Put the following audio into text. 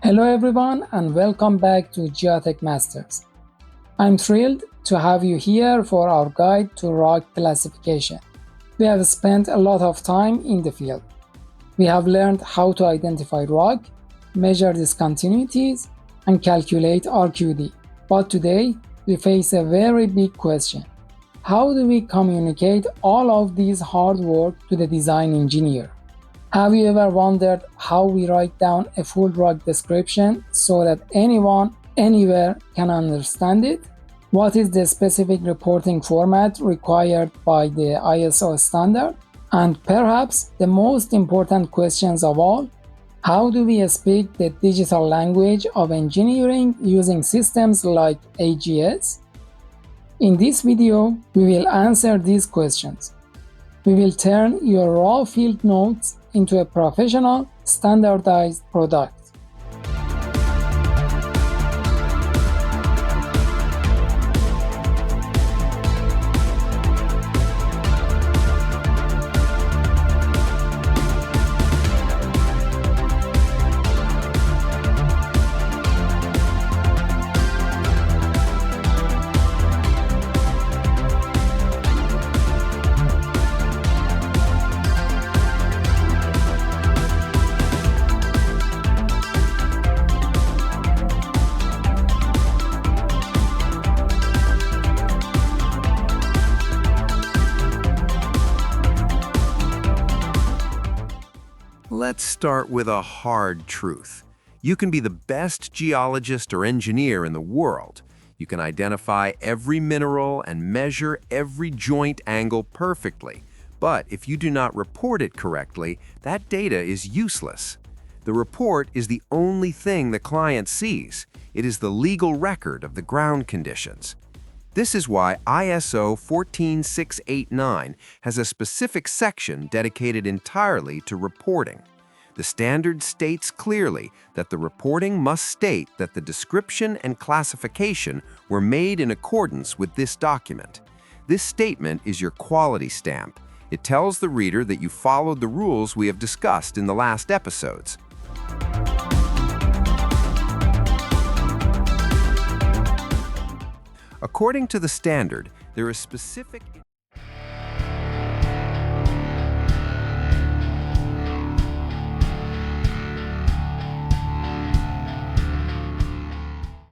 Hello everyone and welcome back to Geotech Masters. I'm thrilled to have you here for our guide to rock classification. We have spent a lot of time in the field. We have learned how to identify rock, measure discontinuities, and calculate RQD. But today, we face a very big question. How do we communicate all of this hard work to the design engineer? Have you ever wondered how we write down a full rock description so that anyone, anywhere can understand it? What is the specific reporting format required by the ISO standard? And perhaps the most important questions of all, how do we speak the digital language of engineering using systems like AGS? In this video, we will answer these questions. We will turn your raw field notes into a professional, standardized product. Let's start with a hard truth. You can be the best geologist or engineer in the world. You can identify every mineral and measure every joint angle perfectly. But if you do not report it correctly, that data is useless. The report is the only thing the client sees. It is the legal record of the ground conditions. This is why ISO 14689 has a specific section dedicated entirely to reporting. The standard states clearly that the reporting must state that the description and classification were made in accordance with this document. This statement is your quality stamp. It tells the reader that you followed the rules we have discussed in the last episodes. According to the standard, there is specific